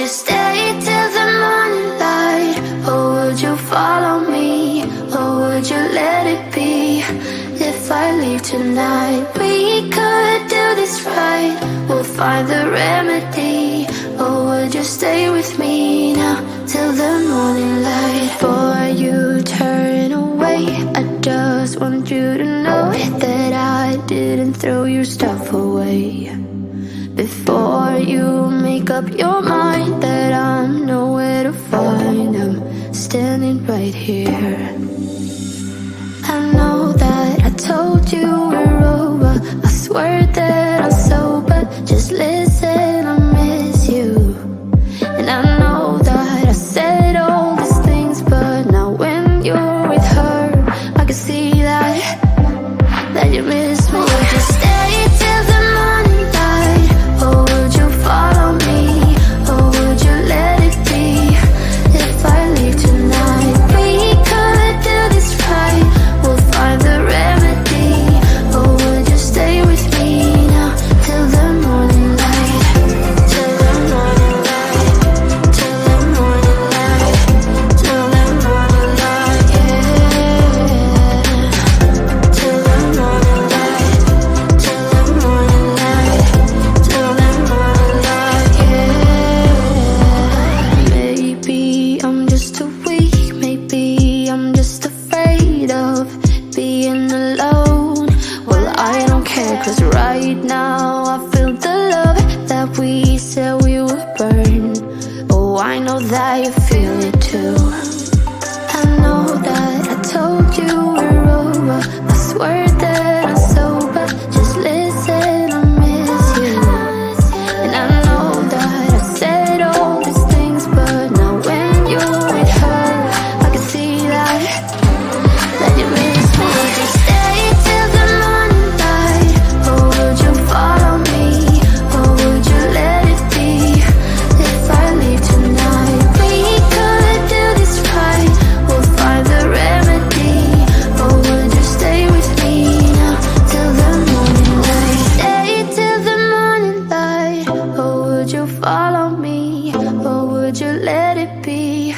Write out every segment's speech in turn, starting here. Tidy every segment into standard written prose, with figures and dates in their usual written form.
stay till the morning light? Or would you follow me? Or would you let it be? If I leave tonight, we could do this right. We'll find the remedy. Or would you stay with me now till the morning light? Before you turn away, I just want you to know that I didn't throw your stuff away. Before you make up your mind that I'm nowhere to find, I'm standing right here. I know that I told you we're over. I swear that I'm sober. Just listen, I miss you. And I know that I said all these things, but now when you're with her, I can see that you miss me. Would you stay till the morning light? Or would you follow me? Or would you let it be? If I leave tonight, we could do this right. We'll find the remedy. Or would you stay with me now till the morning light? Till the morning light. Till the morning light. Till the morning light, yeah. Till the morning light. Till the morning light. Till the morning light, yeah. Maybe I'm just too weak. Maybe I'm just afraid of being alone. Well, I don't care, 'cause right now I feel the love that we said we would burn. Oh, I know that you feel it too. I know that I told you we're over. I swear that I'm sober. Just listen, I miss you. And I know that I said all these things, but now when you're with her, I can see that you miss me. Would you stay till the morning light? Or would you follow me? Or would you let it be? If I leave tonight, we could do this right. We'll find the remedy. Or would you stay with me now till the morning light? Stay till the morning light. Or would you follow me? Or would you let it be?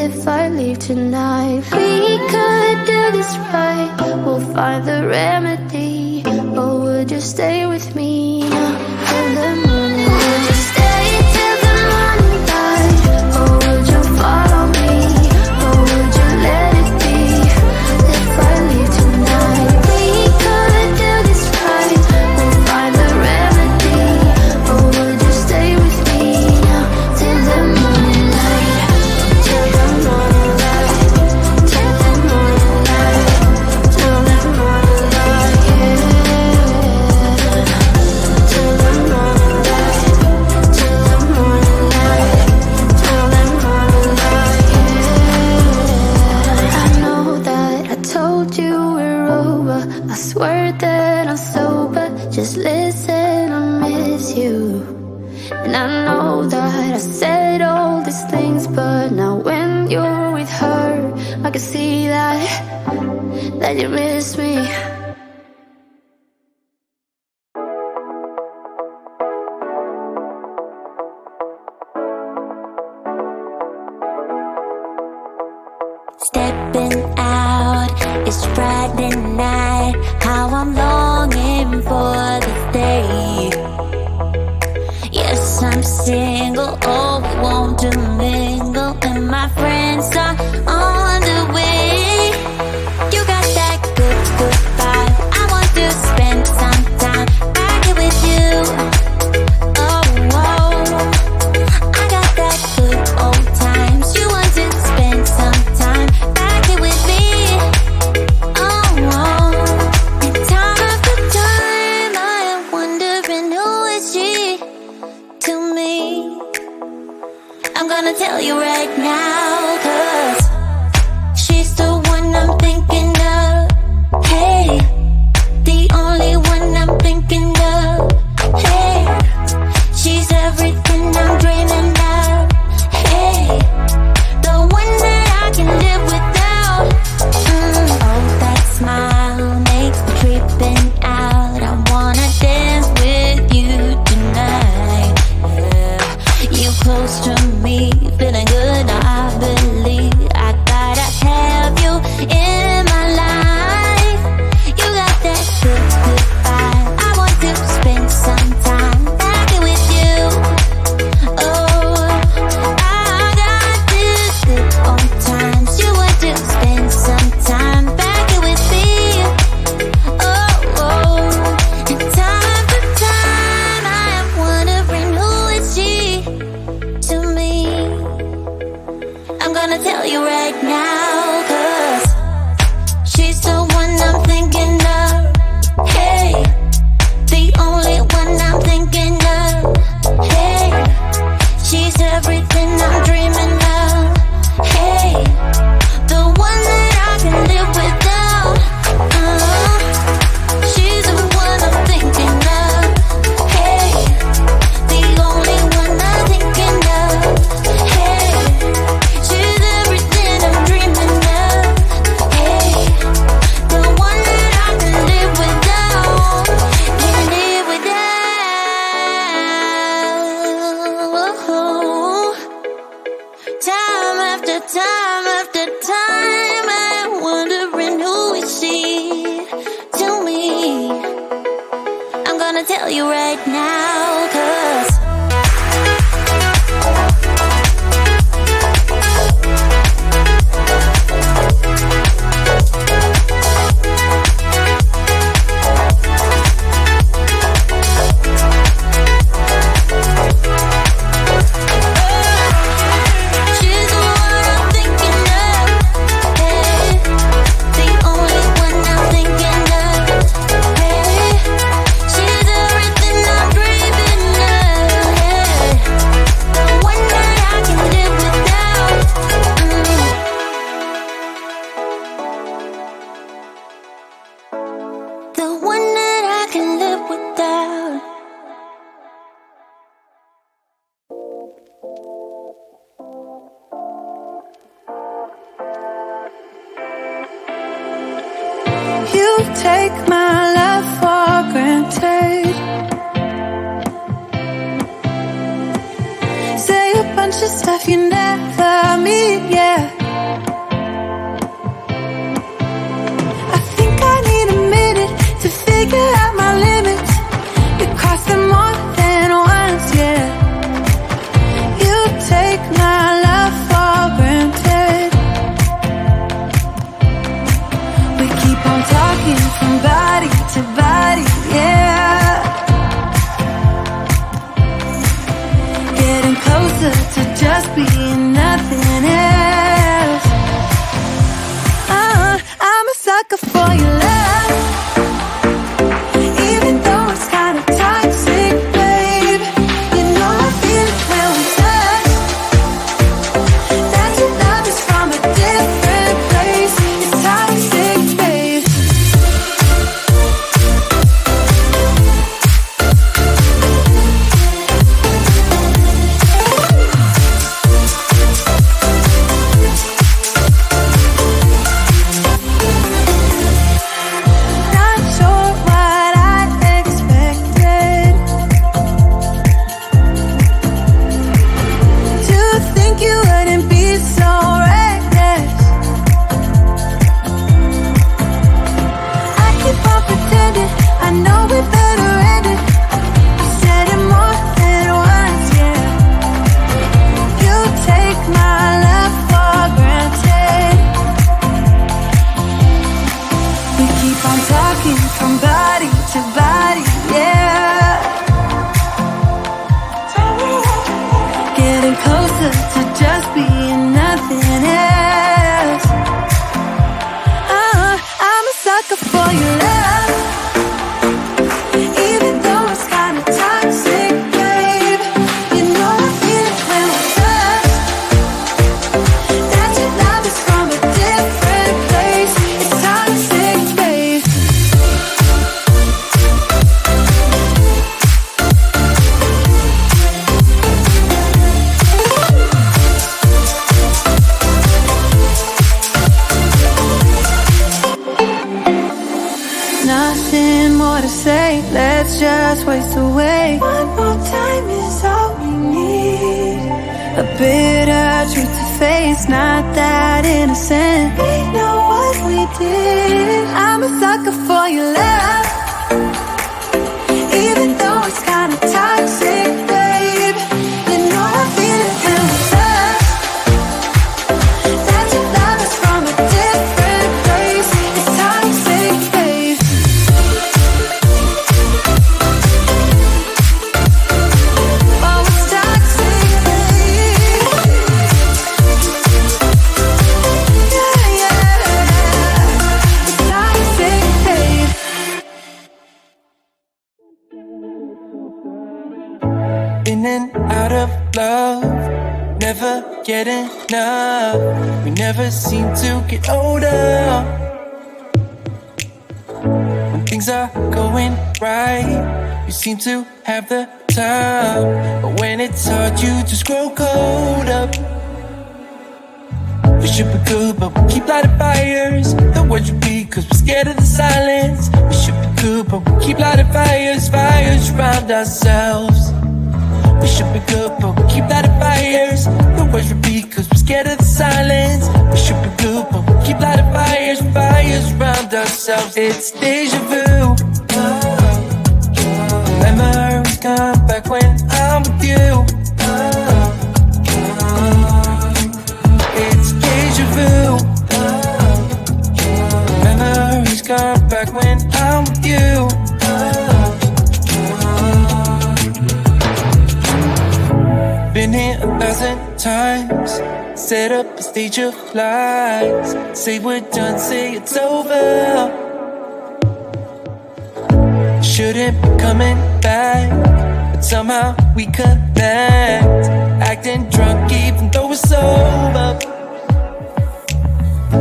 If I leave tonight, we could do this right. We'll find the remedy. Or would you stay with me now till the morning? Would you stay till the morning light? Or would you follow me? Or would you let it be? If I leave tonight, we could do this right. We'll find the remedy. Or would you stay with me now till the morning light? Till the morning light. Till the morning light. Till the morning light, yeah. Till the morning light. Till the morning light. Till the morning light, yeah. I know that I told you we're over. I swear that I'm sober. Just listen, I miss you. And I know that I said all these things, but now when you're with her, I can see that you miss me. Stepping out, it's Friday night. How I'm longing for this day. Yes, I'm single, oh, we want to mingle, and my friends are on the way. You got that good, good vibe. I want to spend some time back here with you. Oh, whoa. I got that good old times. You want to spend some time back here with me. Oh, whoa. And time after time, I am wondering who is she to me. I'm gonna tell you right now, 'cause she's the one I'm thinking of. Hey, the only one I'm thinking of. Hey, she's everything I'm dreaming of. Hey, the one that I can live without. Oh, that smile makes me tripping out. I wanna dance with you tonight. Yeah. You close close to me, feeling good now I believe I gotta have you in my life. You got that good, good vibe. I want to spend some time back with you. Oh, I got this good old times. You want to spend some time back with me. Oh, oh. And time to time I am wondering who is she to me. I'm gonna tell you right now, 'cause she's the one I'm thinking of. Hey, the only one I'm thinking of. Hey, she's everything I'm dreaming of. Hey, the one that I can live without. She's the one I'm thinking of. Hey, the only one I'm thinking of. Hey, she's everything I'm dreaming of. Hey, the one that I can live without. Can live without. Time after time after time, I'm wondering who is she to me. I'm gonna tell you right now, 'cause she's the one I'm thinking of. Hey, the only one I'm thinking of. Hey, she's everything I'm dreaming of. Hey, the one that I can live without. The one that I can live without. You take my love for granted. Say a bunch of stuff you never mean, yeah. I think I need a minute to figure out my limits. You cross them more than once, yeah. You take my love for granted. We keep on talking from body to body, yeah. Getting closer to just being nothing else. I'm a sucker for your love. Even though it's kinda toxic, babe. You know I feel it when we touch. That your love is from a different place. It's toxic, babe. Not sure what I expected. To think you wouldn't be so reckless. I keep on pretending I know we better end it. I said it more than once, yeah. You take my love for granted. We keep on talking from body to body, yeah. Getting closer to just being nothing else. I'm a sucker for your love. Even though it's kinda toxic, babe. You know I feel it when we touch. That your love is from a different place. It's toxic, babe. Nothing more to say, let's just waste away. One more time is all we need. A bitter truth to face, not that innocent. We know what we did. I'm a sucker for your love, even though it's kinda toxic, babe. You know I feel it when we touch, that your love is from a different place. It's toxic, babe. Oh, it's toxic, babe. Yeah, yeah. It's toxic, babe. In and out of love, never get enough. We never seem to get older. When things are going right, you seem to have the time. But when it's hard, you just grow colder. We should be good, but we keep lighting fires. The words repeat, cause we're scared of the silence. We should be good, but we keep lighting fires, fires around ourselves. We should be good, but we keep lighting fires. The words repeat, cause we're scared of the silence. We should be good, but we keep lighting fires, fires around ourselves. It's deja vu. Memories come back when I'm with you. It's deja vu. Memories come back when I'm with you. Been here 1,000 times. Set up a stage of lies. Say we're done, say it's over. Shouldn't be coming back, but somehow we connect. Acting drunk even though we're sober.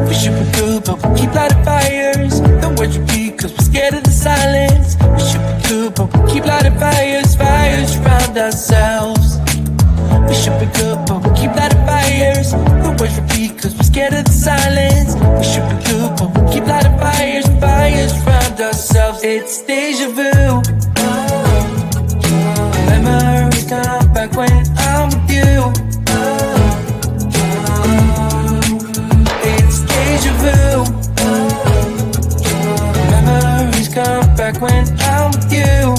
We should be good, but we keep lighting fires. The words repeat, cause we're scared of the silence. We should be good, but we keep lighting fires, fires around ourselves. We should be good, but we keep lighting fires. The words repeat, cause we're scared of the silence. We should be good, but we keep lighting fires, fires around ourselves. It's deja vu. Memories come back when I'm with you. It's deja vu. Memories come back when I'm with you.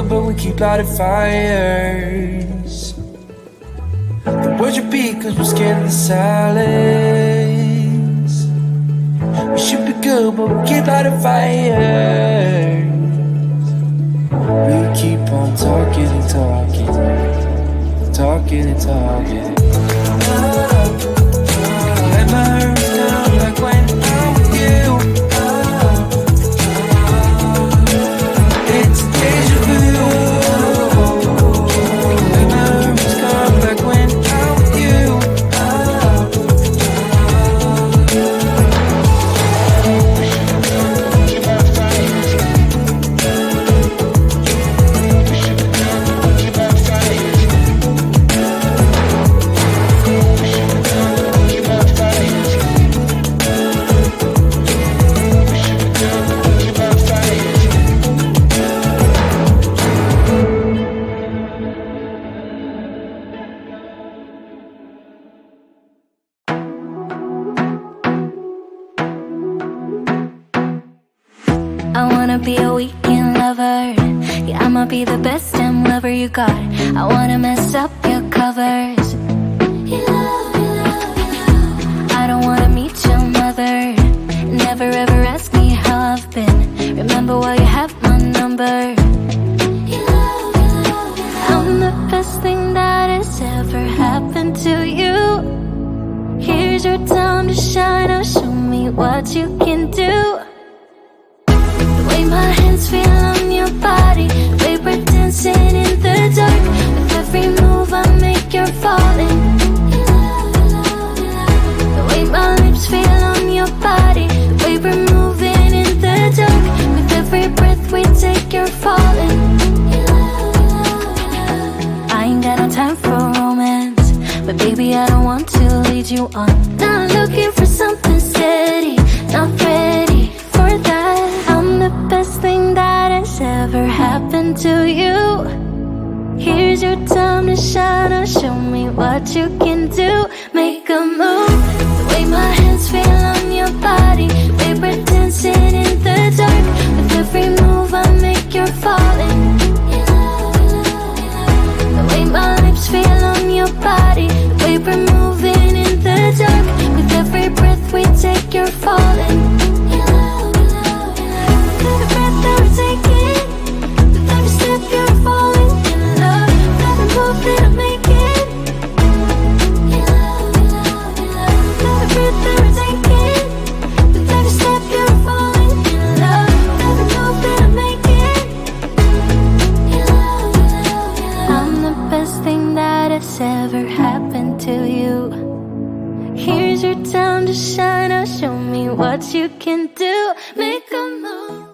But we keep lighting fires. The words repeat cause we're scared of the silence. We should be good, but we keep lighting fires. We keep on talking and talking, talking and talking. Memories come back when I'm with you. It's deja vu. Memories come back when I'm with you. I wanna be a weekend lover. Yeah, I'ma be the best damn lover you got. I wanna mess up your covers. I don't wanna meet your mother. Never ever ask me how I've been. Remember why you have my number. I'm the best thing that has ever happened to you. Here's your time to shine. Now show me what you can do. My hands feel on your body. We were dancing in the dark. With every move I make, you're falling. The way my lips feel on your body. what you can do. Make a move. The way my hands feel on your body. We were dancing in the dark. With every move I make, you're falling. The way my lips feel on your body. The way we're moving in the dark. With every breath we take, you're falling. With every breath that we're taking, with every step you're falling in love. With every move that I'm making, with every breath that we're taking, with every step you're falling in love. With every move that I'm making, I'm the best thing that has ever happened to you. Here's your time to shine. Now show me what you can do. Make a move.